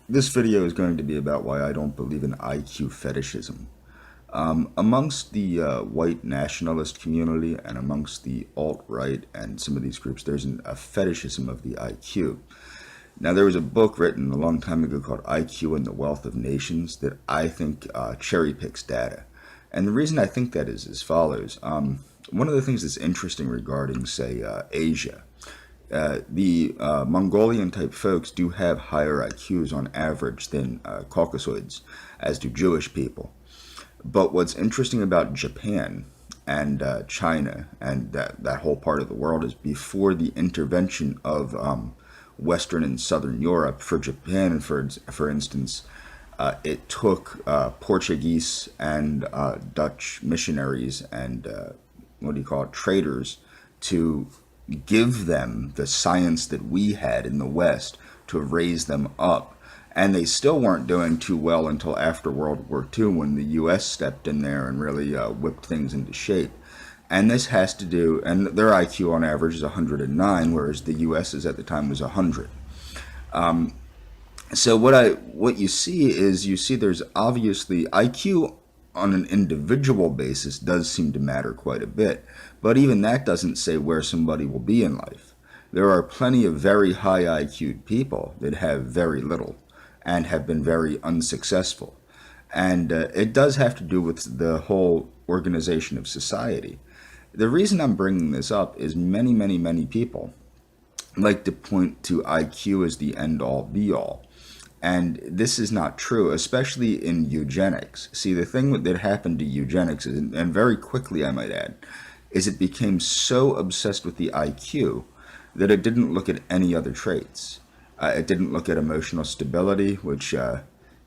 This video is going to be about why I don't believe in IQ fetishism. Amongst the white nationalist community and amongst the alt-right and some of these groups, there's a fetishism of the IQ. Now, there was a book written a long time ago called IQ and the Wealth of Nations that I think cherry picks data. And the reason I think that is as follows. One of the things that's interesting regarding, say, Asia, the Mongolian type folks do have higher IQs on average than Caucasoids, as do Jewish people. But what's interesting about Japan and China and that whole part of the world is before the intervention of Western and Southern Europe, for Japan, for instance, it took Portuguese and Dutch missionaries and traders to give them the science that we had in the West to raise them up. And they still weren't doing too well until after World War II, when the U.S. stepped in there and really whipped things into shape. And this has to do, and their IQ on average is 109, whereas the U.S.'s at the time was 100. So what you see is there's obviously IQ on an individual basis does seem to matter quite a bit, but even that doesn't say where somebody will be in life. There are plenty of very high IQ'd people that have very little and have been very unsuccessful. And it does have to do with the whole organization of society. The reason I'm bringing this up is many people like to point to IQ as the end-all be-all. And this is not true, especially in eugenics. See, the thing that happened to eugenics, is, and very quickly I might add, is it became so obsessed with the IQ that it didn't look at any other traits. It didn't look at emotional stability, which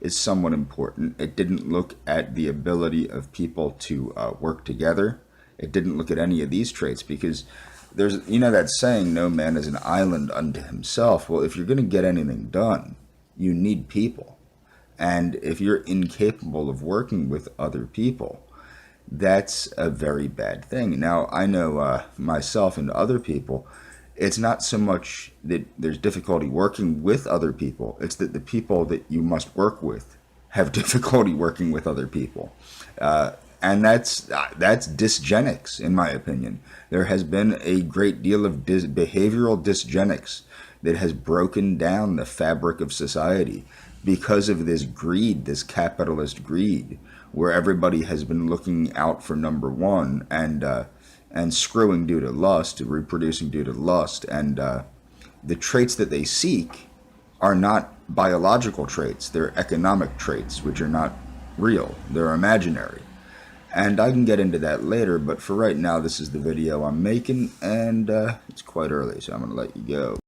is somewhat important. It didn't look at the ability of people to work together. It didn't look at any of these traits because there's, that saying, no man is an island unto himself. Well, if you're going to get anything done, you need people. And if you're incapable of working with other people, that's a very bad thing. Now, I know myself and other people, it's not so much that there's difficulty working with other people, it's that the people that you must work with have difficulty working with other people. And that's dysgenics, in my opinion. There has been a great deal of behavioral dysgenics that has broken down the fabric of society because of this greed, this capitalist greed, where everybody has been looking out for number one and screwing due to lust, reproducing due to lust, and the traits that they seek are not biological traits, they're economic traits, which are not real, they're imaginary. And I can get into that later, but for right now, this is the video I'm making, and it's quite early, so I'm going to let you go.